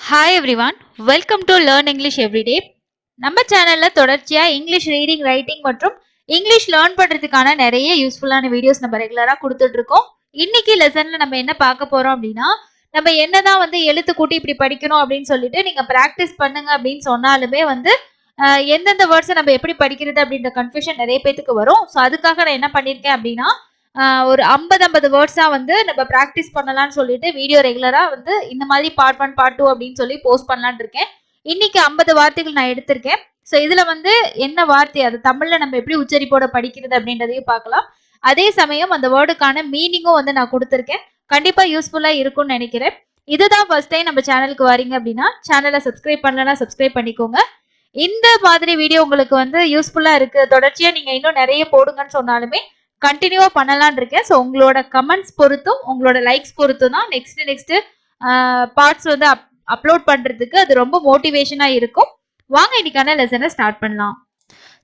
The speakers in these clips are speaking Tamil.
Hi everyone, welcome to learn English everyday. நம்ம சேனல்ல தொடர்ச்சியா இங்கிலீஷ் ரீடிங், ரைட்டிங் மற்றும் இங்கிலீஷ் லேர்ன் பண்றதுக்கான நிறைய யூஸ்ஃபுல்லான வீடியோஸ் நம்ம ரெகுலரா கொடுத்துட்டு இருக்கோம். இன்னைக்கு லெசன்ல நம்ம என்ன பார்க்க போறோம் அப்படின்னா, நம்ம என்னதான் எழுத்து கூட்டி இப்படி படிக்கணும் அப்படின்னு சொல்லிட்டு நீங்க பிராக்டிஸ் பண்ணுங்க அப்படின்னு சொன்னாலுமே எந்தெந்த வேர்ட்ஸை நம்ம எப்படி படிக்கிறது அப்படின்ற கன்ஃபியூஷன் நிறைய பேத்துக்கு வரும். ஸோ அதுக்காக நான் என்ன பண்ணியிருக்கேன் அப்படின்னா, ஒரு 50 வேர்ட்ஸா நம்ம ப்ராக்டிஸ் பண்ணலாம்னு சொல்லிட்டு வீடியோ ரெகுலரா இந்த மாதிரி பார்ட் 1 பார்ட் 2 அப்படின்னு சொல்லி போஸ்ட் பண்ணலான்னு இருக்கேன். இன்னைக்கு 50 வார்த்தைகள் நான் எடுத்திருக்கேன். ஸோ இதுல என்ன வார்த்தை, அது தமிழ்ல நம்ம எப்படி உச்சரிப்போட படிக்கிறது அப்படின்றதையும் பார்க்கலாம். அதே சமயம் அந்த வேர்டுக்கான மீனிங்கும் நான் கொடுத்துருக்கேன். கண்டிப்பா யூஸ்ஃபுல்லா இருக்கும்னு நினைக்கிறேன். இதுதான் ஃபர்ஸ்ட் டைம் நம்ம சேனலுக்கு வரீங்க அப்படின்னா சேனலை சப்ஸ்கிரைப் பண்ணலன்னா சப்ஸ்கிரைப் பண்ணிக்கோங்க. இந்த மாதிரி வீடியோ உங்களுக்கு யூஸ்ஃபுல்லா இருக்கு, தொடர்ச்சியா நீங்க இன்னும் நிறைய போடுங்கன்னு சொன்னாலுமே கண்டினியூவா பண்ணலான் இருக்கேன். ஸோ உங்களோட கமெண்ட்ஸ் பொறுத்தும் உங்களோட லைக்ஸ் பொறுத்தும் தான் நெக்ஸ்ட் பார்ட்ஸ் அப்லோட் பண்றதுக்கு அது ரொம்ப மோட்டிவேஷனா இருக்கும். வாங்க இன்னைக்கான லெசனை ஸ்டார்ட் பண்ணலாம்.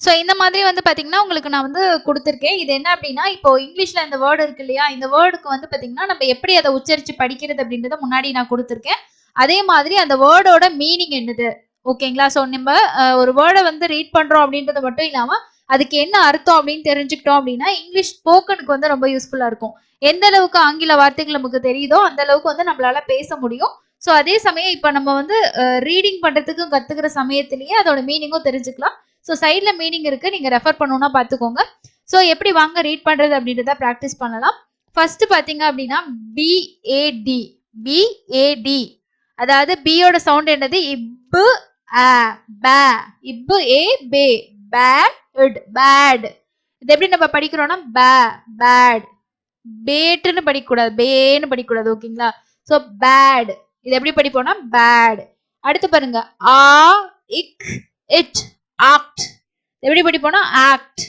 ஸோ இந்த மாதிரி பார்த்தீங்கன்னா உங்களுக்கு நான் கொடுத்துருக்கேன். இது என்ன அப்படின்னா, இப்போ இங்கிலீஷ்ல இந்த வேர்டு இருக்கு இல்லையா, இந்த வேர்டுக்கு பார்த்தீங்கன்னா நம்ம எப்படி அதை உச்சரிச்சு படிக்கிறது அப்படின்றத முன்னாடி நான் கொடுத்துருக்கேன். அதே மாதிரி அந்த வேர்டோட மீனிங் என்னது, ஓகேங்களா? ஸோ நம்ம ஒரு வேர்டை ரீட் பண்றோம் அப்படின்றது மட்டும் இல்லாம அதுக்கு என்ன அர்த்தம் அப்படின்னு தெரிஞ்சுக்கிட்டோம் அப்படின்னா இங்கிலீஷ் ஸ்போக்கனுக்கு ரொம்ப யூஸ்ஃபுல்லா இருக்கும். எந்த அளவுக்கு ஆங்கில வார்த்தைகள் நமக்கு தெரியுதோ அந்த அளவுக்கு நம்மளால பேச முடியும். ஸோ அதே சமயம் இப்ப நம்ம ரீடிங் பண்றதுக்கும் கத்துக்கிற சமயத்திலேயே அதோட மீனிங்கும் தெரிஞ்சுக்கலாம். ஸோ சைட்ல மீனிங் இருக்கு, நீங்க ரெஃபர் பண்ணணும்னா பாத்துக்கோங்க. ஸோ எப்படி வாங்க ரீட் பண்றது அப்படின்றத ப்ராக்டிஸ் பண்ணலாம். ஃபர்ஸ்ட் பாத்தீங்க அப்படின்னா பிஏடி, பிஏடி, அதாவது பியோட சவுண்ட் என்னது, இப்பு ஆ பே, இப்பு ஏ பே, பேட் பேட். இது எப்படி நம்ம படிக்கிறோம்னா பேட், பேட்னு படிக்கக்கூடாது, பேன்னு படிக்கக்கூடாது, ஓகேங்களா? ஸோ பேட், இது எப்படி படிப்போம்னா பேட். அடுத்து பாருங்க ஆ இக் இட், ஆக்ட், எப்படி படிப்போம்னா ஆக்ட்,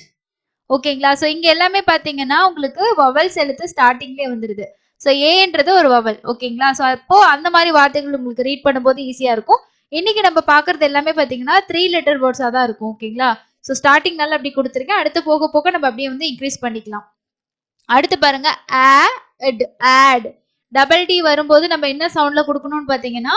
ஓகேங்களா? ஸோ இங்க எல்லாமே பாத்தீங்கன்னா உங்களுக்கு வவல்ஸ் எழுத்து ஸ்டார்டிங்லேயே வந்துருது. ஸோ ஏன்றது ஒரு வவல், ஓகேங்களா? ஸோ அப்போ அந்த மாதிரி வார்த்தைகள் உங்களுக்கு ரீட் பண்ணும்போது ஈஸியா இருக்கும். இன்னைக்கு நம்ம பாக்குறது எல்லாமே பாத்தீங்கன்னா 3 லெட்டர் வேர்ட்ஸா தான் இருக்கும், ஓகேங்களா? ஸோ ஸ்டார்டிங் நல்லா அப்படி கொடுத்துருக்கேன். அடுத்து போக போக நம்ம அப்படியே இன்க்ரீஸ் பண்ணிக்கலாம். அடுத்து பாருங்க ஆட், டபுள் டி வரும்போது நம்ம என்ன சவுண்ட்ல கொடுக்கணும்னு பாத்தீங்கன்னா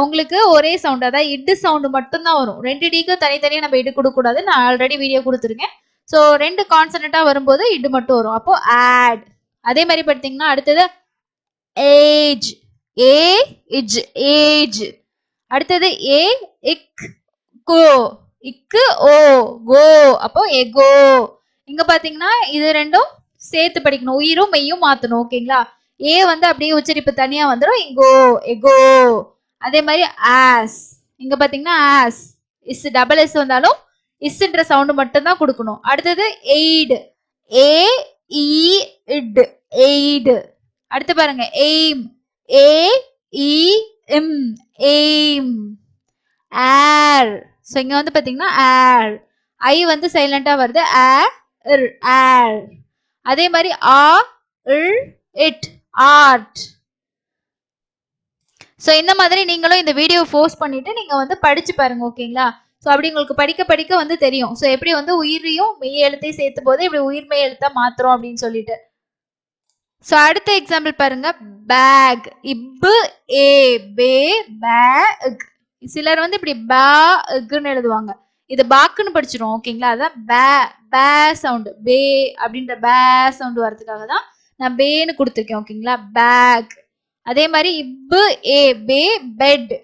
உங்களுக்கு ஒரே சவுண்ட், அதாவது இட்டு சவுண்ட் மட்டும் தான் வரும். 2 டிக்கு தனித்தனியா நம்ம இடு கொடுக்க கூடாது, நான் ஆல்ரெடி வீடியோ கொடுத்துருக்கேன். ஸோ 2 கான்சனண்டா வரும்போது இடு மட்டும் வரும், அப்போ ஆட். அதே மாதிரி பார்த்தீங்கன்னா அடுத்தது ஏஜ், ஏ இஜ், ஏஜ். அடுத்தது ஏ இக் கோ, இக்கு ஓ, கோ, அப்போ எகோ. இங்க பாத்தீங்கன்னா இது ரெண்டும் சேர்த்து படிக்கணும், உயிரும் மெய்யும் மாத்தணும், ஓகேங்களா? ஏ அப்படியே உச்சரிப்பு தனியா வந்துடும், இங்கோ எகோ. அதே மாதிரி ஆஸ், இங்க பாத்தீங்கன்னா ஆஸ், இஸ் டபுள் எஸ் வந்தாலும் இஸ்ன்ற சவுண்ட் மட்டும் தான் கொடுக்கணும். அடுத்தது aid, A I D, aid. அடுத்து பாருங்க aim, A I M, aim. Air, so இங்க பாத்தீங்கன்னா ஏர், ஐ சைலண்டா வருது, ஏர். அதே மாதிரி ஆ இல் இட், ஆர்ட். ஸோ இந்த மாதிரி நீங்களும் இந்த வீடியோ போஸ்ட் பண்ணிட்டு நீங்க படிச்சு பாருங்க, ஓகேங்களா? ஸோ அப்படி உங்களுக்கு படிக்க படிக்க தெரியும். ஸோ எப்படி உயிரையும் மெய் எழுத்தையும் சேர்த்து போது இப்படி உயிர் மெய் எழுத்தா மாத்துறோம் அப்படின்னு சொல்லிட்டு. ஸோ அடுத்த எக்ஸாம்பிள் பாருங்க, பேக், இப்பு ஏ பே பேக். சிலர் இப்படி பேக்னு எழுதுவாங்க, இது பாக்குன்னு படிச்சிடும், ஓகேங்களா? அதான் பே சவுண்ட், பே அப்படின்ற பே சவுண்ட் வரதுக்காக தான் நான் பேன்னு கொடுத்துருக்கேன், ஓகேங்களா? பேக். அதே மாதிரி இப்பு ஏ பே பெட்,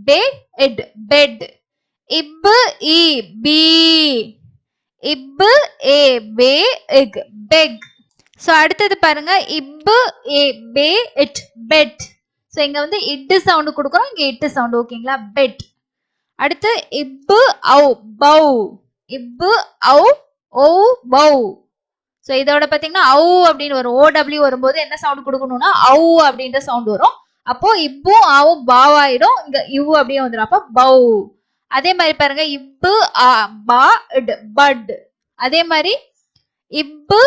பே எட், பெட். இப்பு இ பி, இப்பு ஏ பே எக், பெக். ஸோ அடுத்தது பாருங்க, இப்பு ஏ பே இட், பெட். ஸோ இங்க இட்டு சவுண்ட் கொடுக்குறோம், இங்க இட்டு சவுண்ட், ஓகேங்களா? பெட். அடுத்து இப்பு ஔ, பௌ, இப்பு ஔ ஓ பௌ. ஸோ இதோட பாத்தீங்கன்னா ஔ அப்படின்னு வரும், ஓடபிள்யூ வரும்போது என்ன சவுண்ட் கொடுக்கணும்னா ஔ அப்படின்ற சவுண்ட் வரும். அப்போ இப்பு ஆவு பாவாயிடும், இங்க இவ் அப்படியே வந்துடும், அப்போ பௌ. அதே மாதிரி பாருங்க, இப்பு ஆ பா இட், பட். அதே மாதிரி இப்பு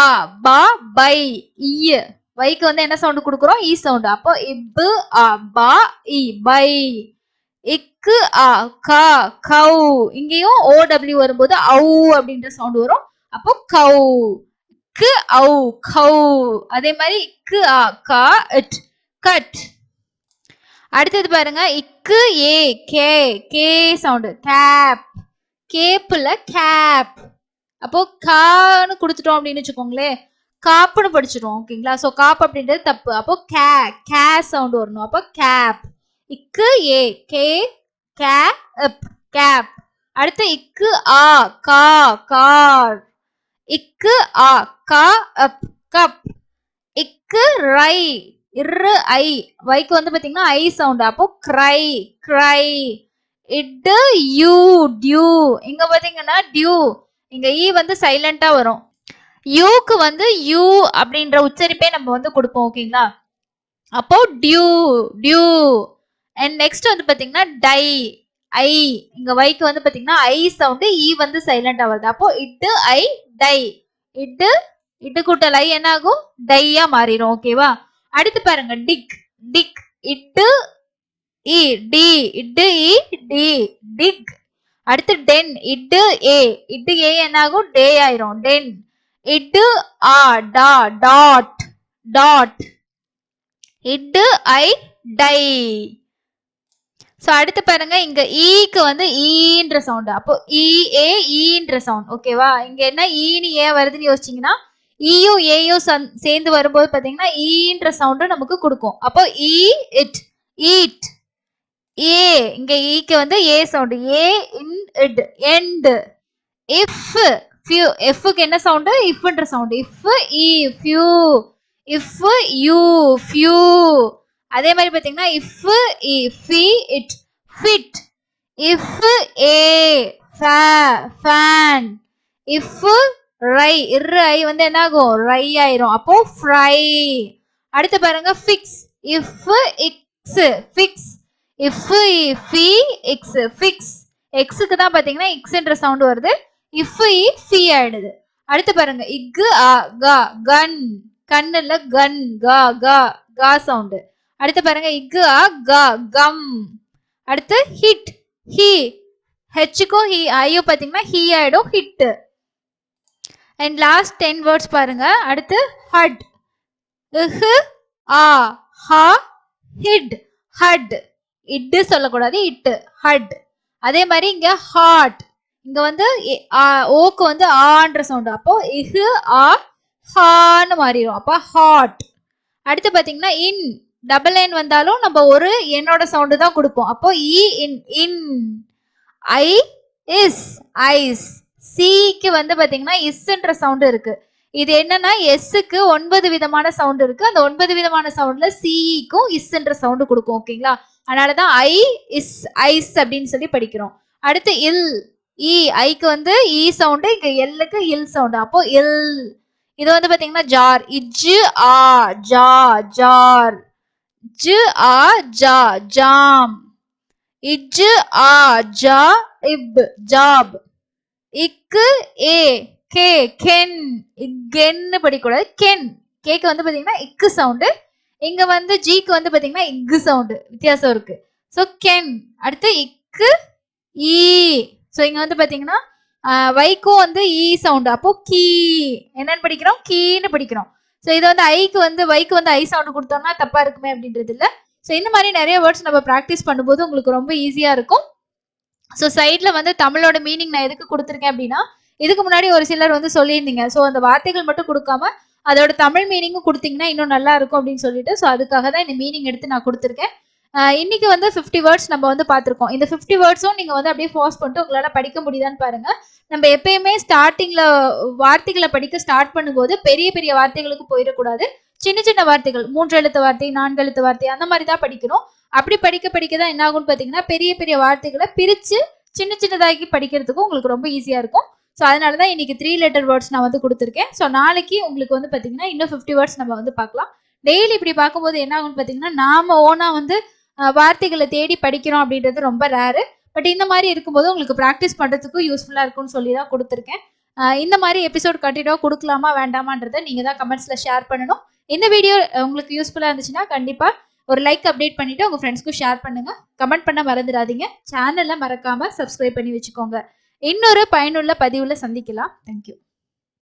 ஆ பா பை, இ, வைக்கு என்ன சவுண்ட் கொடுக்குறோம், இ சவுண்ட், அப்போ இப்பு ஆ பா இ, பை. இக்கு ஆ கா, கௌ, இங்கேயும் ஓடபிள்யூ வரும்போது ஔ அப்படின்ற சவுண்ட் வரும், அப்போ கௌ. கு ஔ, கௌ. அதே மாதிரி இக்கு ஆ கா இட், கட். அடுத்தது பாருங்க இக்கு A K K sound cap கேப்ல கேப். அப்போ கான்னு கொடுத்துட்டோம் அப்படின்னு வச்சுக்கோங்களேன் காப்புன்னு படிச்சிடும் ஓகேங்களா. ஸோ காப் அப்படின்றது தப்பு. அப்போ கே சவுண்ட் வரணும். அப்போ கேப் இக்கு ஏ கே கேப் கேப். அடுத்து இக்கு ஆ கா கார் இக்கு ஆ கா அப் கப். இக்கு ரை இரு ஐ வைக்கு வந்து பாத்தீங்கன்னா ஐ சவுண்ட். அப்போ கிரை கிரை. இட்டு யூ டியூ இங்க பாத்தீங்கன்னா டியூ இங்க ஈ வந்து சைலண்டா வரும். யூக்கு வந்து யூ அப்படின்ற உச்சரிப்பே நம்ம வந்து கொடுப்போம் ஓகேங்களா. அப்போ டியூ டியூ. அண்ட் நெக்ஸ்ட் வந்து பாத்தீங்கன்னா டை ஐ இங்க வைக்கு வந்து பாத்தீங்கன்னா ஐ சவுண்ட் ஈ வந்து சைலண்டா வருது. அப்போ இட்டு ஐ டை இட்டு இட்டு கூட்டல் ஐ என்ன ஆகும் டையா மாறிடும் ஓகேவா. அடுத்து பாருங்க டிக் டிக் இட்டு இ டி இட்டு இ டி டிக். அடுத்து டென் இட்டு ஏ இட்டு ஏ என்ன ஆகும் டே ஆயிரும் டென். இட்டு ஆ டா டாட் டாட் இட்டு ஐ டை. சோ அடுத்து பாருங்க இங்க ஈக்கு வந்து ஈன்ற சவுண்ட். அப்போ இ ஏ ஈன்ற சவுண்ட் ஓகேவா. இங்க என்ன ஈன்னு ஏன் வருதுன்னு யோசிச்சீங்கன்னா ஈயும் ஏயும் சேர்ந்து வரும்போது பாத்தீங்கன்னா ஈன்ற சவுண்ட் நமக்கு கொடுக்கும். அப்போ இ இட் ஈட். ஏ இங்க ஈக்கு வந்து ஏ சவுண்ட் ஏ இன் இட் எண்ட். இஃப் ஃபியூ எஃப்க்கு என்ன சவுண்ட் இஃப்ன்ற சவுண்ட். இஃப் இ ஃபியூ இஃப் யூ ஃபியூ. அதே மாதிரி பாத்தீங்கன்னா இஃப் இ ஃபி இட் ஃபிட். இஃப் ஏ ஃபேன். இஃப் ரை இரு ஐ வந்து என்ன ஆகும் ரை ஆயிரும். அப்போ ஃப்ரை. அடுத்து பாருங்க ஃபிக்ஸ் இஃப் இக்ஸ் ஃபிக்ஸ். இஃப் ஃபி இக்ஸ் ஃபிக்ஸ். எக்ஸுக்கு தான் பாத்தீங்கன்னா இக்ஸ்ன்ற சவுண்ட் வருது. இஃப் இ ஃபி ஆயிடுது. அடுத்து பாருங்க இக்கு ஆ கா கன் கண்ணுல கன் கா கா கா சவுண்ட். அடுத்து பாருங்க இக்கு ஆ கா கம். அடுத்து ஹிட் ஹி ஹெச்சுக்கும் ஹி ஐயோ பாத்தீங்கன்னா ஹி ஆயிடும் ஹிட். அண்ட் லாஸ்ட் 10 வேர்ட்ஸ் பாருங்க. அடுத்து ஹட் இஹ் ஆ ஹா ஹிட் ஹட். இட்டு சொல்லக்கூடாது இட்டு ஹட். அதே மாதிரி இங்க ஹாட் இங்க வந்து ஓக்கு வந்து ஆன்ற சவுண்ட். அப்போ இஹு ஆ ஹான்னு மாறிடும். அப்போ ஹாட். அடுத்து பாத்தீங்கன்னா இன் டபுள் என் வந்தாலும் நம்ம ஒரு என்னோட சவுண்டு தான் கொடுப்போம். அப்போ இ இன் இன். ஐ இஸ் ஐஸ். சிக்கு வந்து பாத்தீங்கன்னா இஸ்ன்ற சவுண்ட் இருக்கு. இது என்னன்னா எஸ்க்கு 9 விதமான சவுண்ட் இருக்கு. அந்த 9 விதமான சவுண்ட்ல சிக்கும் இஸ்ன்ற சவுண்ட் கொடுக்கும் ஓகேங்களா. அதனாலதான் ஐ இஸ் ஐஸ் அப்படின்னு சொல்லி படிக்கிறோம். அடுத்து இல் இ ஐக்கு வந்து இ சவுண்ட் இங்க எல்லுக்கு இல் சவுண்ட். அப்போ இல். இது வந்து பாத்தீங்கன்னா ஜார் இஜ் ஆ ஜா ஜார். ஜு ஆ ஜா ஜாம். இஜ் ஆ ஜா இப் ஜாப். இக்கு ஏ கே கென் கென்னு படிக்கூடாது கென். கேக்கு வந்து பாத்தீங்கன்னா இக்கு சவுண்டு. இங்க வந்து ஜிக்கு வந்து பாத்தீங்கன்னா இக்கு சவுண்டு வித்தியாசம் இருக்கு. So Ken. அடுத்து இக்கு ஈ. சோ இங்க வந்து பாத்தீங்கன்னா வைக்கும் வந்து ஈ சவுண்டு. அப்போ கீ என்னன்னு படிக்கிறோம் கீன்னு படிக்கிறோம். சோ இது வந்து ஐக்கு வந்து வைக்கு வந்து ஐ சவுண்டு கொடுத்தோம்னா தப்பா இருக்குமே அப்படின்றது இல்ல. ஸோ இந்த மாதிரி நிறைய வேர்ட்ஸ் நம்ம ப்ராக்டிஸ் பண்ணும்போது உங்களுக்கு ரொம்ப ஈஸியா இருக்கும். ஸோ சைட்ல வந்து தமிழோட மீனிங் நான் எதுக்கு கொடுத்துருக்கேன் அப்படின்னா இதுக்கு முன்னாடி ஒரு சிலர் வந்து சொல்லியிருந்தீங்க. ஸோ அந்த வார்த்தைகள் மட்டும் கொடுக்காம அதோட தமிழ் மீனிங்கும் கொடுத்தீங்கன்னா இன்னும் நல்லா இருக்கும் அப்படின்னு சொல்லிட்டு ஸோ அதுக்காக தான் இந்த மீனிங் எடுத்து நான் கொடுத்துருக்கேன். இன்னைக்கு வந்து 50 வேர்ட்ஸ் நம்ம வந்து பார்த்துருக்கோம். இந்த 50 வேர்ட்ஸும் நீங்க வந்து அப்படியே ஃபாஸ்ட் பண்ணிட்டு உங்களால படிக்க முடியுதான்னு பாருங்க. நம்ம எப்பயுமே ஸ்டார்டிங்ல வார்த்தைகளை படிக்க ஸ்டார்ட் பண்ணும்போது பெரிய பெரிய வார்த்தைகளுக்கு போயிடக்கூடாது. சின்ன சின்ன வார்த்தைகள் 3 எழுத்து வார்த்தை 4 எழுத்து வார்த்தை அந்த மாதிரி தான் படிக்கணும். அப்படி படிக்க படிக்க தான் என்ன ஆகும்னு பாத்தீங்கன்னா பெரிய பெரிய வார்த்தைகளை பிரிச்சு சின்ன சின்னதாக்கி படிக்கிறதுக்கும் உங்களுக்கு ரொம்ப ஈஸியா இருக்கும். ஸோ அதனாலதான் இன்னைக்கு 3 லெட்டர் வேர்ட்ஸ் நான் வந்து கொடுத்துருக்கேன். ஸோ நாளைக்கு உங்களுக்கு வந்து பாத்தீங்கன்னா இன்னும் 50 வேர்ட்ஸ் நம்ம வந்து பார்க்கலாம். டெய்லி இப்படி பார்க்கும்போது என்ன ஆகும்னு பாத்தீங்கன்னா நாம ஓனா வந்து வார்த்தைகளை தேடி படிக்கிறோம் அப்படின்றது ரொம்ப ரேரு. பட் இந்த மாதிரி இருக்கும்போது உங்களுக்கு ப்ராக்டிஸ் பண்றதுக்கும் யூஸ்ஃபுல்லா இருக்கும்னு சொல்லி தான் கொடுத்துருக்கேன். இந்த மாதிரி எபிசோட் கண்டினியூவா கொடுக்கலாமா வேண்டாமான்றதை நீங்க தான் கமெண்ட்ஸ்ல ஷேர் பண்ணணும். இந்த வீடியோ உங்களுக்கு யூஸ்ஃபுல்லா இருந்துச்சுன்னா கண்டிப்பா ஒரு லைக் அப்டேட் பண்ணிட்டு உங்க ஃப்ரெண்ட்ஸ்க்கும் ஷேர் பண்ணுங்க. கமெண்ட் பண்ண மறந்துடாதீங்க. சேனலை மறக்காம சப்ஸ்கிரைப் பண்ணி வச்சுக்கோங்க. இன்னொரு பயனுள்ள பதிவுல சந்திக்கலாம். தேங்க்யூ.